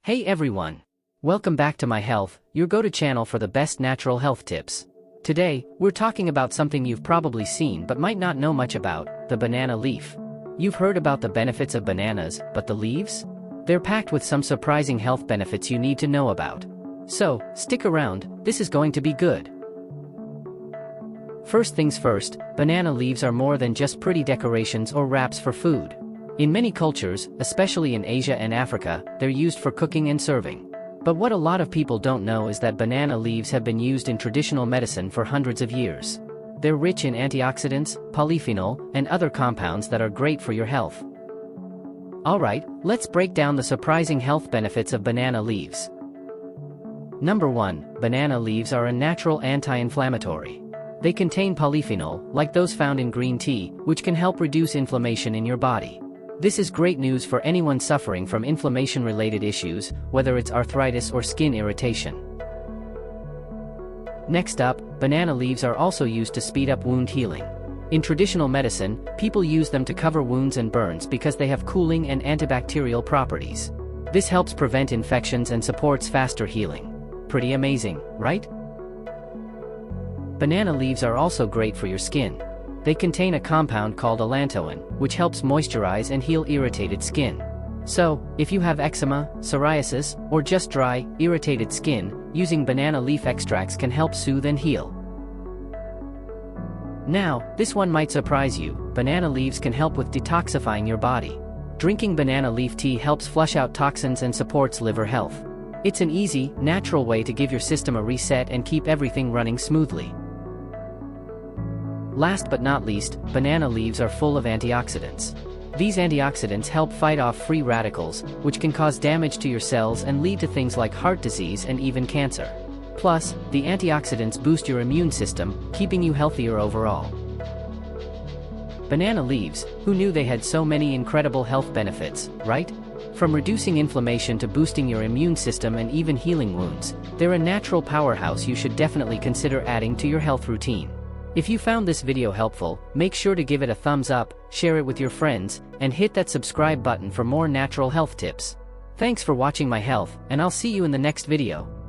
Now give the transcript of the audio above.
Hey everyone! Welcome back to My Health, your go-to channel for the best natural health tips. Today, we're talking about something you've probably seen but might not know much about, the banana leaf. You've heard about the benefits of bananas, but the leaves? They're packed with some surprising health benefits you need to know about. So, stick around, this is going to be good. First things first, banana leaves are more than just pretty decorations or wraps for food. In many cultures, especially in Asia and Africa, they're used for cooking and serving. But what a lot of people don't know is that banana leaves have been used in traditional medicine for hundreds of years. They're rich in antioxidants, polyphenol, and other compounds that are great for your health. Alright, let's break down the surprising health benefits of banana leaves. Number 1, banana leaves are a natural anti-inflammatory. They contain polyphenol, like those found in green tea, which can help reduce inflammation in your body. This is great news for anyone suffering from inflammation-related issues, whether it's arthritis or skin irritation. Next up, banana leaves are also used to speed up wound healing. In traditional medicine, people use them to cover wounds and burns because they have cooling and antibacterial properties. This helps prevent infections and supports faster healing. Pretty amazing, right? Banana leaves are also great for your skin. They contain a compound called allantoin, which helps moisturize and heal irritated skin. So, if you have eczema, psoriasis, or just dry, irritated skin, using banana leaf extracts can help soothe and heal. Now, this one might surprise you, banana leaves can help with detoxifying your body. Drinking banana leaf tea helps flush out toxins and supports liver health. It's an easy, natural way to give your system a reset and keep everything running smoothly. Last but not least, banana leaves are full of antioxidants. These antioxidants help fight off free radicals, which can cause damage to your cells and lead to things like heart disease and even cancer. Plus, the antioxidants boost your immune system, keeping you healthier overall. Banana leaves, who knew they had so many incredible health benefits, right? From reducing inflammation to boosting your immune system and even healing wounds, they're a natural powerhouse you should definitely consider adding to your health routine. If you found this video helpful, make sure to give it a thumbs up, share it with your friends, and hit that subscribe button for more natural health tips. Thanks for watching My Health, and I'll see you in the next video.